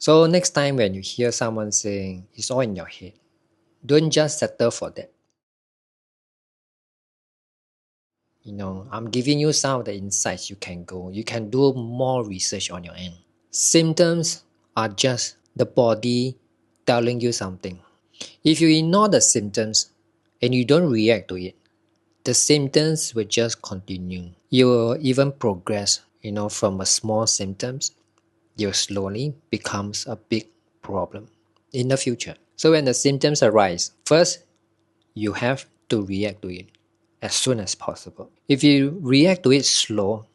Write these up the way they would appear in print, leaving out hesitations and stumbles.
So next time when you hear someone saying it's all in your head, don't just settle for that. I'm giving you some of the insights you can go. You can do more research on your end. Symptoms are just the body telling you something. If you ignore the symptoms and you don't react to it, the symptoms will just continue. You will even progress, from a small symptoms, you slowly becomes a big problem in the future. So when the symptoms arise, first, you have to react to it as soon as possible. If you react to it slow,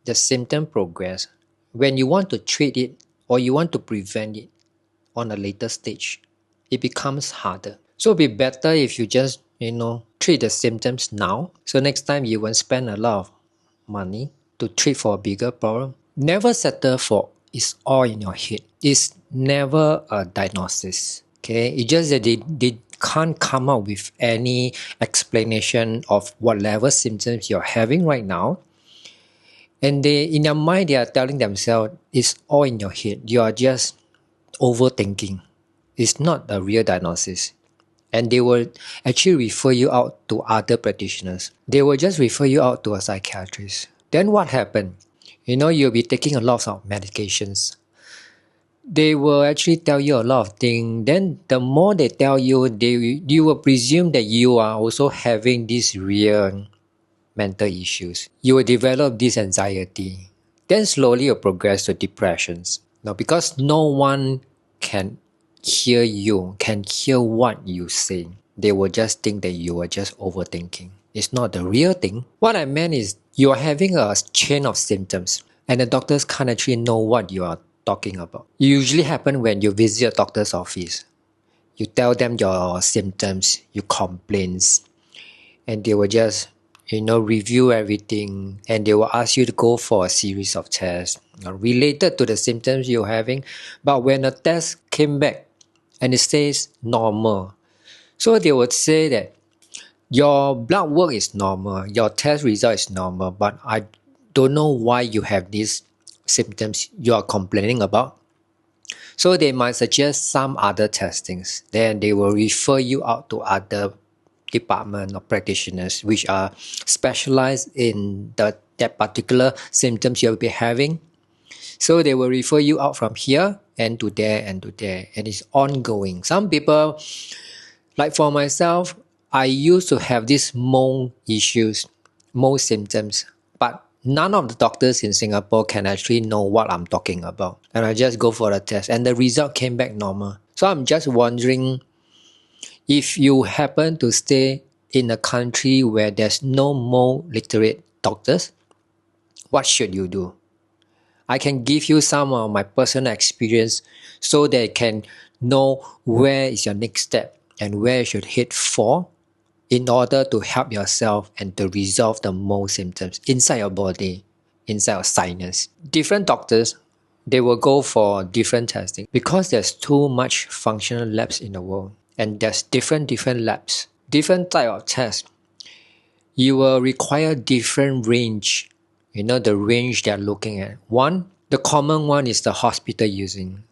the symptom progress. When you want to treat it or you want to prevent it on a later stage, it becomes harder. So it'd be better if you just, treat the symptoms now. So next time you won't spend a lot of money to treat for a bigger problem. Never settle for it's all in your head. It's never a diagnosis. Okay, it's just that they can't come up with any explanation of what level symptoms you're having right now. And in their mind, they are telling themselves it's all in your head. You are just overthinking. It's not a real diagnosis. And they will actually refer you out to other practitioners. They will just refer you out to a psychiatrist. Then what happened? You'll be taking a lot of medications. They will actually tell you a lot of things. Then the more they tell you, you will presume that you are also having these real mental issues. You will develop this anxiety. Then slowly you'll progress to depressions. Now, because no one can hear you, can hear what you say, they will just think that you are just overthinking. It's not the real thing. What I meant is you are having a chain of symptoms and the doctors can't actually know what you are talking about. It usually happens when you visit a doctor's office. You tell them your symptoms, your complaints, and they will just review everything, and they will ask you to go for a series of tests related to the symptoms you're having. But when the test came back and it says normal, so they would say that your blood work is normal, your test result is normal, but I don't know why you have these symptoms you are complaining about. So they might suggest some other testings. Then they will refer you out to other department or practitioners which are specialized in that particular symptoms you'll be having. So they will refer you out from here and to there and to there, and it's ongoing. Some people, like for myself, I used to have these mold issues, mold symptoms, but none of the doctors in Singapore can actually know what I'm talking about. And I just go for the test and the result came back normal. So I'm just wondering, if you happen to stay in a country where there's no more literate doctors, what should you do? I can give you some of my personal experience so that you can know where is your next step and where you should head for in order to help yourself and to resolve the mold symptoms inside your body, inside your sinus. Different doctors, they will go for different testing because there's too much functional labs in the world. And there's different labs, different type of tests. You will require different range, the range they're looking at. One, the common one is the hospital using,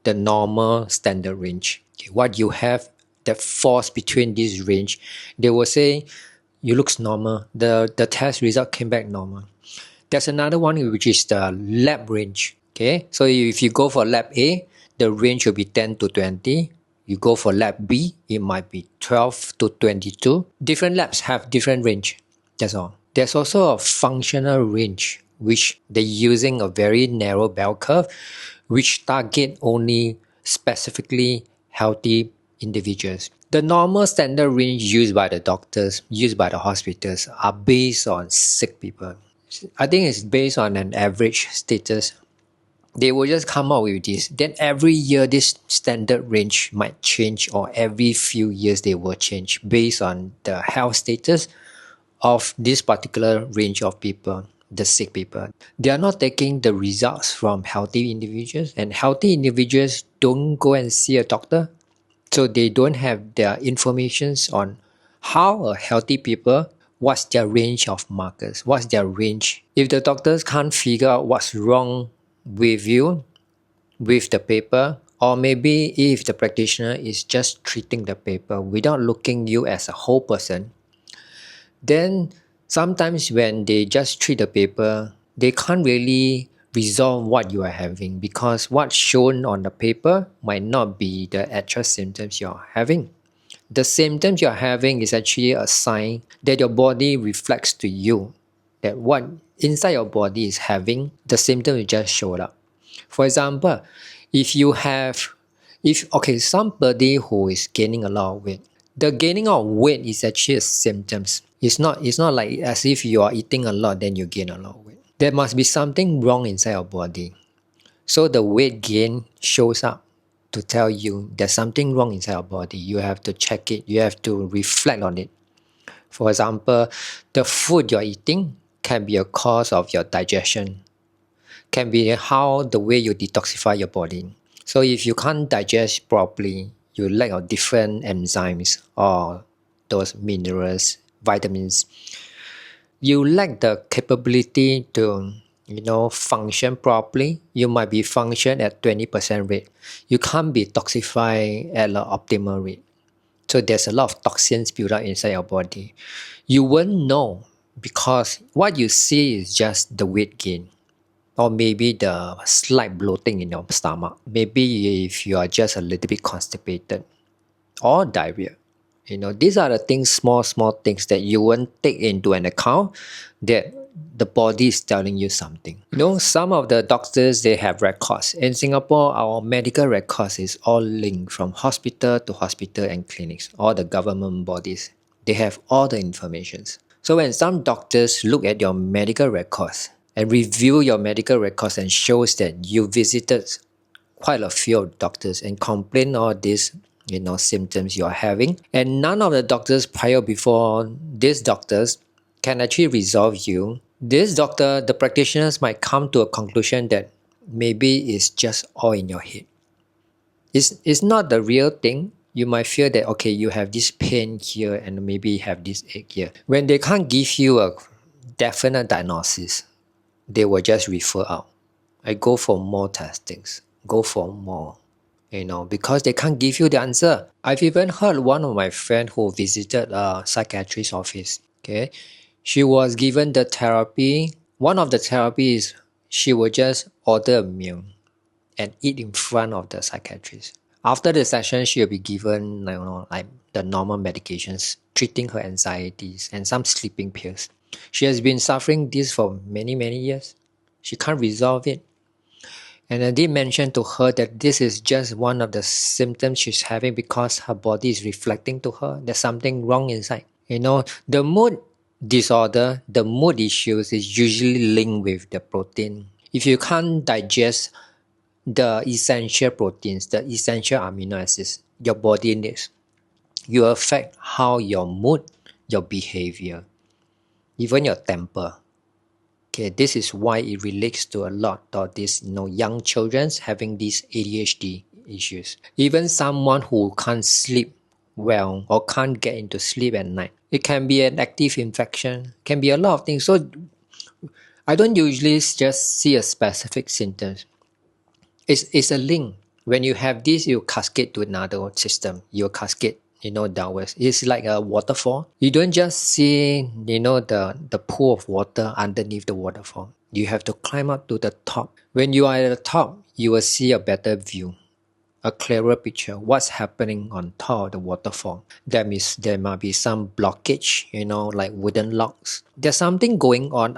the normal standard range. Okay, what you have that falls between this range, they will say, you looks normal, the test result came back normal. There's another one which is the lab range. Okay, so if you go for lab A, the range will be 10 to 20. You go for lab B, it might be 12 to 22. Different labs have different range. That's all. There's also a functional range, which they're using a very narrow bell curve, which target only specifically healthy individuals. The normal standard range used by the doctors, used by the hospitals, are based on sick people. I think it's based on an average status. They will just come up with this. Then every year, this standard range might change, or every few years they will change based on the health status of this particular range of people, the sick people. They are not taking the results from healthy individuals, and healthy individuals don't go and see a doctor. So they don't have their informations on how a healthy people, what's their range of markers, what's their range. If the doctors can't figure out what's wrong with you, with the paper, or maybe if the practitioner is just treating the paper without looking you as a whole person, then sometimes when they just treat the paper, they can't really resolve what you are having, because what's shown on the paper might not be the actual symptoms you're having. The symptoms you're having is actually a sign that your body reflects to you that what inside your body is having, the symptom will just show up. For example, if you have, somebody who is gaining a lot of weight, the gaining of weight is actually a symptoms. It's not like as if you are eating a lot then you gain a lot of weight. There must be something wrong inside your body. So the weight gain shows up to tell you there's something wrong inside your body. You have to check it. You have to reflect on it. For example, the food you're eating can be a cause of your digestion, can be how the way you detoxify your body. So if you can't digest properly, you lack of different enzymes or those minerals, vitamins, you lack the capability to function properly. You might be function at 20% rate. You can't be toxified at the optimal rate. So there's a lot of toxins built up inside your body. You won't know because what you see is just the weight gain, or maybe the slight bloating in your stomach. Maybe if you are just a little bit constipated, or diarrhea. These are the things, small things that you won't take into an account, that the body is telling you something. Some of the doctors, they have records. In Singapore, our medical records is all linked from hospital to hospital and clinics, all the government bodies. They have all the informations. So when some doctors look at your medical records and review your medical records and shows that you visited quite a few doctors and complain all these symptoms you are having, and none of the doctors prior before these doctors can actually resolve you, this doctor, the practitioners might come to a conclusion that maybe it's just all in your head. It's not the real thing. You might feel that okay, you have this pain here and maybe you have this ache here. When they can't give you a definite diagnosis, they will just refer out. I go for more testings, go for more, because they can't give you the answer. I've even heard one of my friends who visited a psychiatrist's office. Okay, she was given the therapy. One of the therapies, she would just order a meal and eat in front of the psychiatrist. After the session, she'll be given like the normal medications treating her anxieties and some sleeping pills. She has been suffering this for many years. She can't resolve it. And I did mention to her that this is just one of the symptoms she's having because her body is reflecting to her there's something wrong inside. The mood disorder, the mood issues is usually linked with the protein. If you can't digest the essential proteins, the essential amino acids your body needs, you affect how your mood, your behavior, even your temper. Okay, this is why it relates to a lot of these young children having these ADHD issues. Even someone who can't sleep well or can't get into sleep at night. It can be an active infection, can be a lot of things. So I don't usually just see a specific symptoms. It's a link. When you have this, you cascade to another system. You cascade downwards. It's like a waterfall. You don't just see the pool of water underneath the waterfall. You have to climb up to the top. When you are at the top, you will see a better view, a clearer picture what's happening on top of the waterfall. That means there might be some blockage, like wooden logs. There's something going on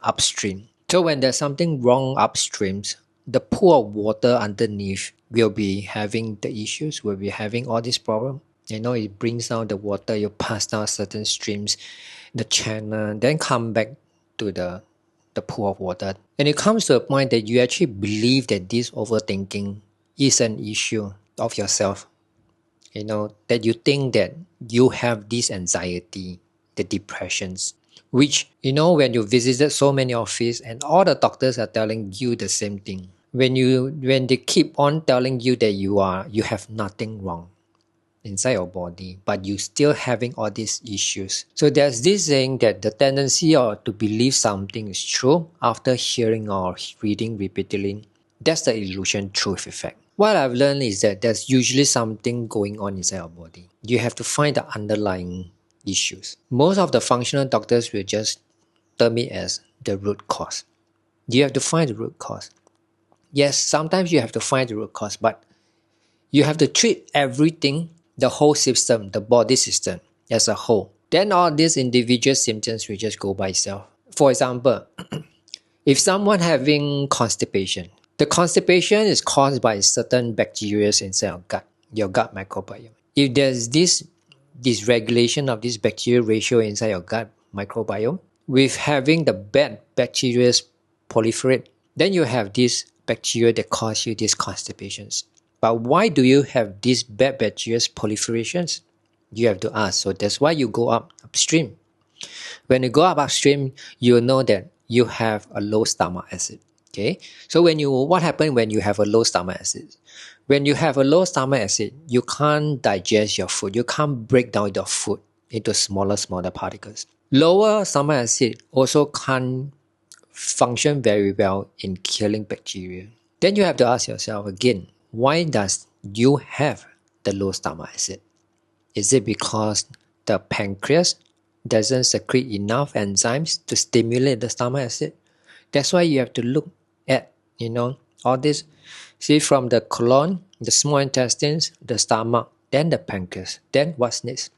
upstream. So when there's something wrong upstream, the pool of water underneath will be having the issues, will be having all this problem. It brings down the water, you pass down certain streams, the channel, then come back to the pool of water. And it comes to a point that you actually believe that this overthinking is an issue of yourself. That you think that you have this anxiety, the depressions, which, when you visited so many offices and all the doctors are telling you the same thing. When they keep on telling you that you have nothing wrong inside your body, but you still having all these issues. So there's this saying that the tendency to believe something is true after hearing or reading repeatedly That's the illusion truth effect. What I've learned is that there's usually something going on inside our body. You have to find the underlying issues. Most of the functional doctors will just term it as the root cause. You have to find the root cause. Yes, sometimes you have to find the root cause, but you have to treat everything, the whole system, the body system as a whole. Then all these individual symptoms will just go by itself. For example, if someone having constipation, the constipation is caused by certain bacteria inside your gut microbiome. If there's this dysregulation of this bacterial ratio inside your gut microbiome, with having the bad bacteria proliferate, then you have this bacteria that cause you these constipations. But why do you have these bad bacteria proliferations? You have to ask. So that's why you go upstream. When you go upstream, you know that you have a low stomach acid. Okay. So what happens when you have a low stomach acid? When you have a low stomach acid, you can't digest your food. You can't break down your food into smaller particles. Lower stomach acid also can't function very well in killing bacteria. Then you have to ask yourself again, why does you have the low stomach acid? Is it because the pancreas doesn't secrete enough enzymes to stimulate the stomach acid? That's why you have to look at, all this. See, from the colon, the small intestines, the stomach, then the pancreas. Then what's next?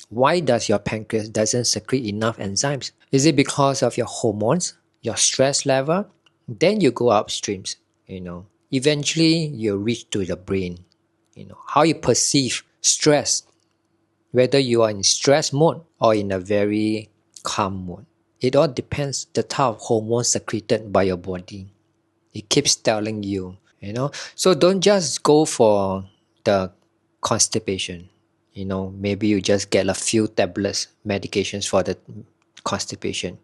Why does your pancreas doesn't secrete enough enzymes? Is it because of your hormones, your stress level? Then you go upstreams, Eventually you reach to the brain, how you perceive stress, whether you are in stress mode or in a very calm mode. It all depends the type of hormone secreted by your body. It keeps telling you, So don't just go for the constipation. Maybe you just get a few tablets, medications for the constipation.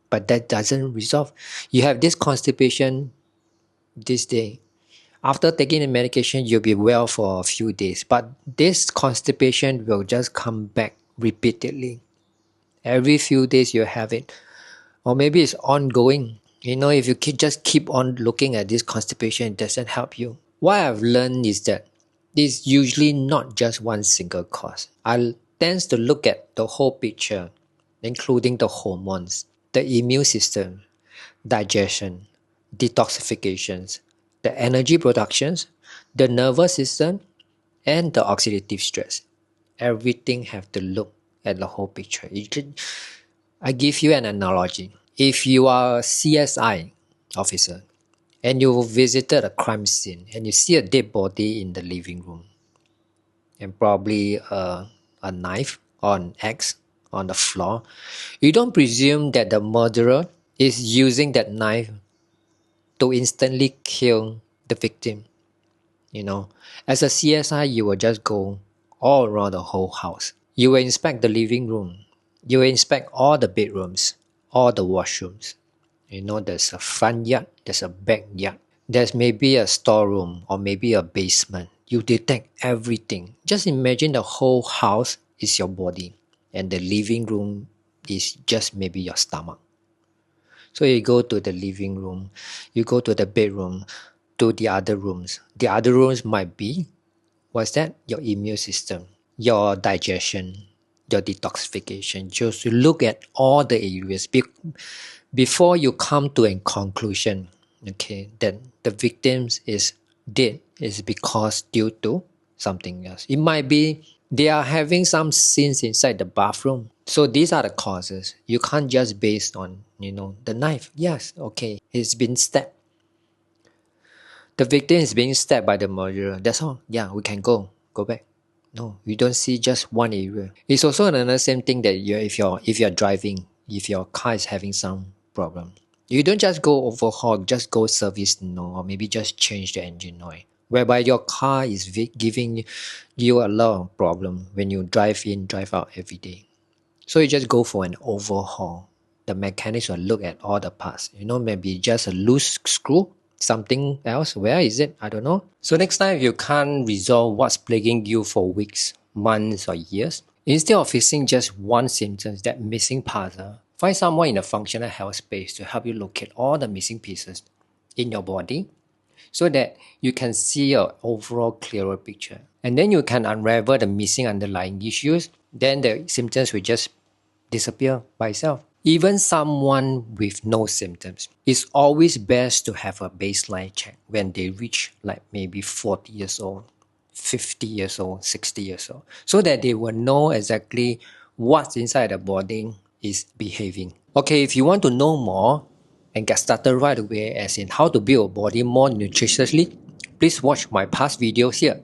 But that doesn't resolve. You have this constipation this day. After taking the medication, you'll be well for a few days. But this constipation will just come back repeatedly. Every few days you have it. Or maybe it's ongoing. If you just keep on looking at this constipation, it doesn't help you. What I've learned is that it's usually not just one single cause. I tend to look at the whole picture, including the hormones, the immune system, digestion, detoxifications, the energy productions, the nervous system, and the oxidative stress. Everything have to look at the whole picture. I give you an analogy. If you are a CSI officer and you visited a crime scene and you see a dead body in the living room and probably a knife or an axe on the floor, you don't presume that the murderer is using that knife to instantly kill the victim. As a CSI, you will just go all around the whole house. You will inspect the living room. You will inspect all the bedrooms, all the washrooms. There's a front yard, there's a backyard. There's maybe a storeroom or maybe a basement. You detect everything. Just imagine the whole house is your body and the living room is just maybe your stomach. So you go to the living room, you go to the bedroom, to the other rooms. The other rooms might be, what's that? Your immune system, your digestion, your detoxification. Just look at all the areas before you come to a conclusion, that the victim is dead is because due to something else. It might be they are having some sins inside the bathroom. So these are the causes. You can't just base on, the knife. Yes, okay, it's been stabbed. The victim is being stabbed by the murderer. That's all. Yeah, we can go back. No, you don't see just one area. It's also another same thing that if you're driving, if your car is having some problem, you don't just go overhaul, just go service, or maybe just change the engine oil. Whereby your car is giving you a lot of problem when you drive in, drive out every day. So you just go for an overhaul. The mechanics will look at all the parts. Maybe just a loose screw, something else. Where is it? I don't know. So next time, if you can't resolve what's plaguing you for weeks, months, or years, instead of fixing just one symptom, that missing puzzle, find someone in a functional health space to help you locate all the missing pieces in your body so that you can see an overall clearer picture. And then you can unravel the missing underlying issues. Then the symptoms will just disappear by itself. Even someone with no symptoms, it's always best to have a baseline check when they reach like maybe 40 years old, 50 years old, 60 years old, so that they will know exactly what's inside the body is behaving. Okay, if you want to know more and get started right away, as in how to build a body more nutritiously, please watch my past videos here.